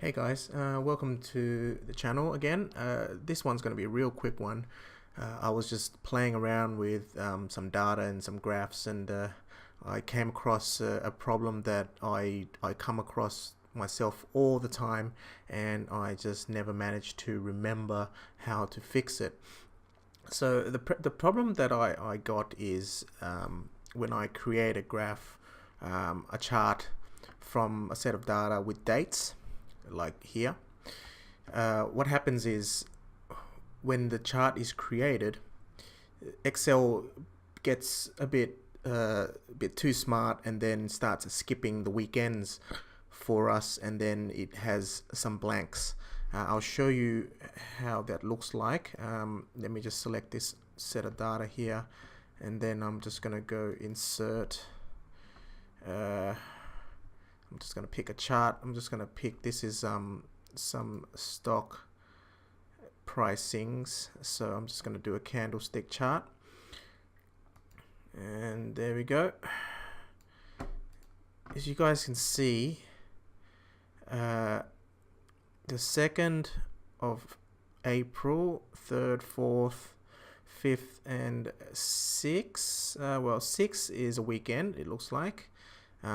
Hey guys, welcome to the channel again. This one's going to be a real quick one. I was just playing around with some data and some graphs, and I came across a problem that I come across myself all the time, and I just never managed to remember how to fix it. So the problem that I got is when I create a graph, a chart from a set of data with dates like here. What happens is when the chart is created, Excel gets a bit too smart and then starts skipping the weekends for us, and then it has some blanks. I'll show you how that looks like. Let me just select this set of data here, and then I'm just gonna go insert. I'm just going to pick a chart. I'm just going to pick, this is some stock pricings. So I'm just going to do a candlestick chart. And there we go. As you guys can see, the 2nd of April, 3rd, 4th, 5th, and 6th. Well, 6 is a weekend, it looks like.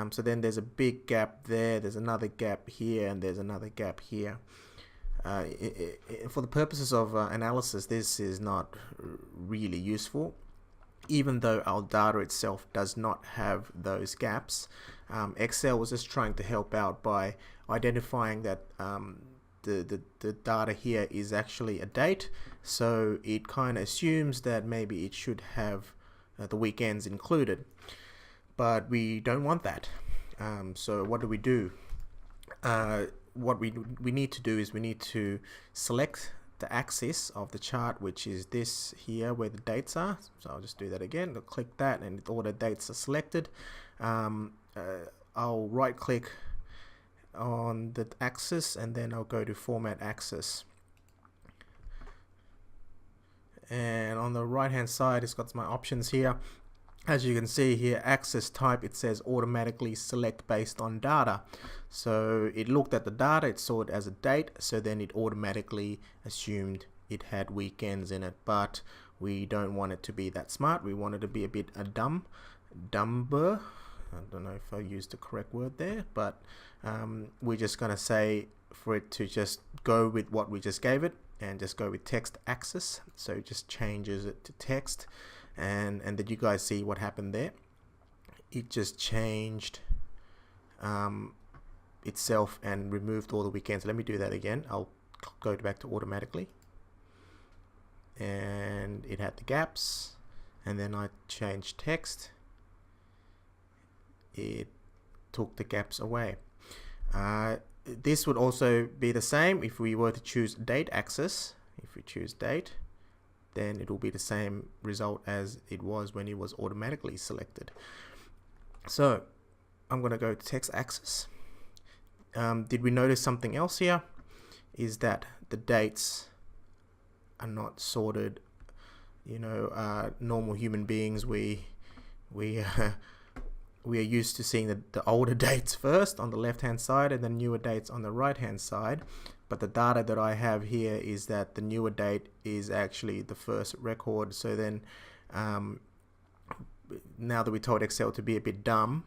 So then there's a big gap there, there's another gap here, and there's another gap here. For the purposes of analysis, this is not really useful, even though our data itself does not have those gaps. Excel was just trying to help out by identifying that the data here is actually a date, so it kind of assumes that maybe it should have the weekends included. But we don't want that. So what do we do? What we need to do is we need to select the axis of the chart, which is this here where the dates are. So I'll just do that again. I'll click that and all the dates are selected. I'll right click on the axis and then I'll go to format axis. And on the right hand side, it's got my options here. As you can see here, axis type, it says automatically select based on data. So it looked at the data, it saw it as a date, so then it automatically assumed it had weekends in it. But we don't want it to be that smart. We want it to be a bit dumber. I don't know if I used the correct word there, but we're just going to say for it to just go with what we just gave it and just go with text axis. So it just changes it to text. And did you guys see what happened there? It just changed itself and removed all the weekends. Let me do that again. I'll go back to automatically, and it had the gaps, and then I changed text. It took the gaps away. This would also be the same if we were to choose date axis. If we choose date, then it will be the same result as it was when it was automatically selected. So I'm going to go to text axis. Did we notice something else here? Is that the dates are not sorted. You know, normal human beings, we are used to seeing the older dates first on the left hand side and the newer dates on the right hand side. But the data that I have here is that the newer date is actually the first record. So then now that we told Excel to be a bit dumb,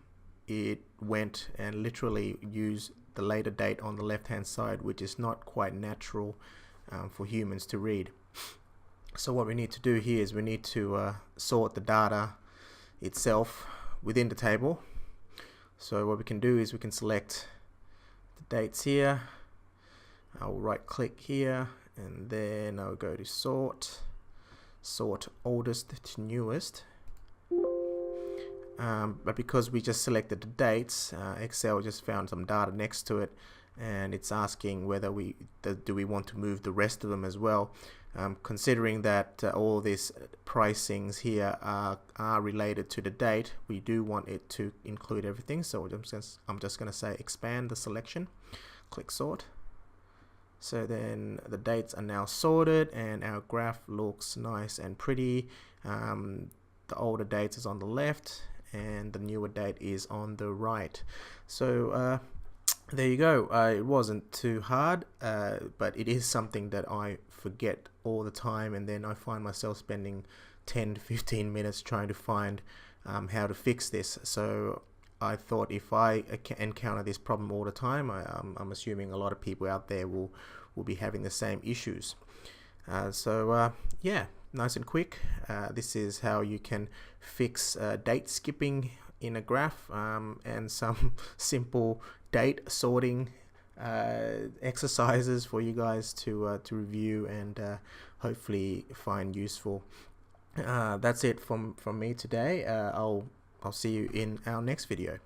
it went and literally used the later date on the left hand side, which is not quite natural for humans to read. So what we need to do here is we need to sort the data itself within the table. So what we can do is we can select the dates here. I'll right click here and then I'll go to sort oldest to newest. But because we just selected the dates, Excel just found some data next to it, and it's asking whether do we want to move the rest of them as well. Considering that all these pricings here are related to the date, we do want it to include everything. So I'm just going to say expand the selection, click sort. So then the dates are now sorted and our graph looks nice and pretty. The older dates is on the left and the newer date is on the right. So there you go. It wasn't too hard, but it is something that I forget all the time, and then I find myself spending 10 to 15 minutes trying to find how to fix this. So I thought if I encounter this problem all the time, I'm assuming a lot of people out there will be having the same issues. Yeah, nice and quick. This is how you can fix date skipping in a graph, and some simple date sorting exercises for you guys to review and hopefully find useful. That's it from me today. I'll see you in our next video.